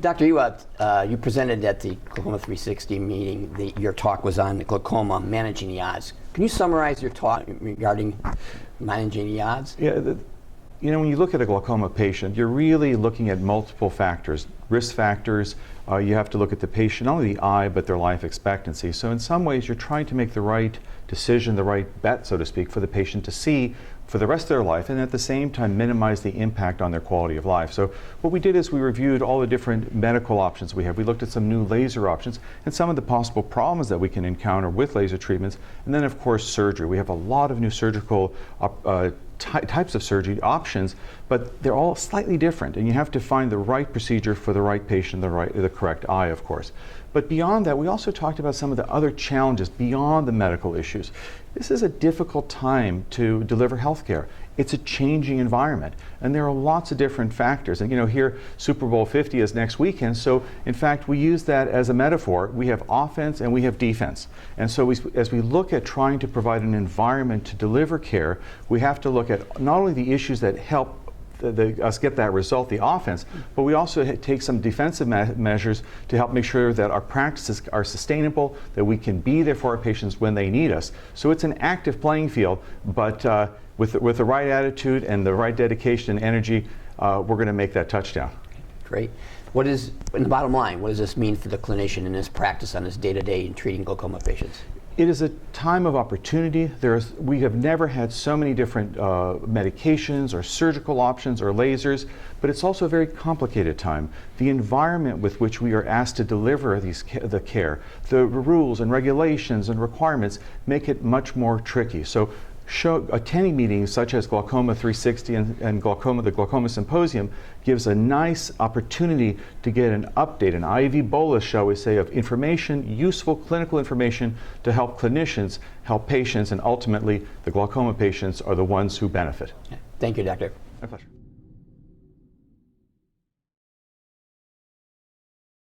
Dr. Iwach, you presented at the Glaucoma 360 meeting. Your talk was on glaucoma, managing the odds. Can you summarize your talk regarding managing the odds? Yeah, when you look at a glaucoma patient, you're really looking at multiple factors, risk factors. You have to look at the patient, not only the eye, but their life expectancy. So in some ways, you're trying to make the right decision, the right bet, so to speak, for the patient to see for the rest of their life, and at the same time minimize the impact on their quality of life. So what we did is we reviewed all the different medical options we have. We looked at some new laser options and some of the possible problems that we can encounter with laser treatments, and then of course surgery. We have a lot of new surgical types of surgery options, but they're all slightly different, and you have to find the right procedure for the right patient, the correct eye, of course. But beyond that, we also talked about some of the other challenges beyond the medical issues. This is a difficult time to deliver healthcare. It's a changing environment, and there are lots of different factors. And here Super Bowl 50 is next weekend, so in fact we use that as a metaphor. We have offense and we have defense. And so as we look at trying to provide an environment to deliver care, we have to look at not only the issues that help us get that result, the offense, but we also take some defensive measures to help make sure that our practices are sustainable, that we can be there for our patients when they need us. So it's an active playing field, but with the right attitude and the right dedication and energy, we're going to make that touchdown. Great. In the bottom line, what does this mean for the clinician in his practice on his day-to-day in treating glaucoma patients? It is a time of opportunity. We have never had so many different medications or surgical options or lasers, but it's also a very complicated time. The environment with which we are asked to deliver the care, the rules and regulations and requirements make it much more tricky. So attending meetings such as Glaucoma 360 and the Glaucoma Symposium gives a nice opportunity to get an update, an IV bolus, shall we say, of information, useful clinical information to help clinicians, help patients, and ultimately the glaucoma patients are the ones who benefit. Thank you, Doctor. My pleasure.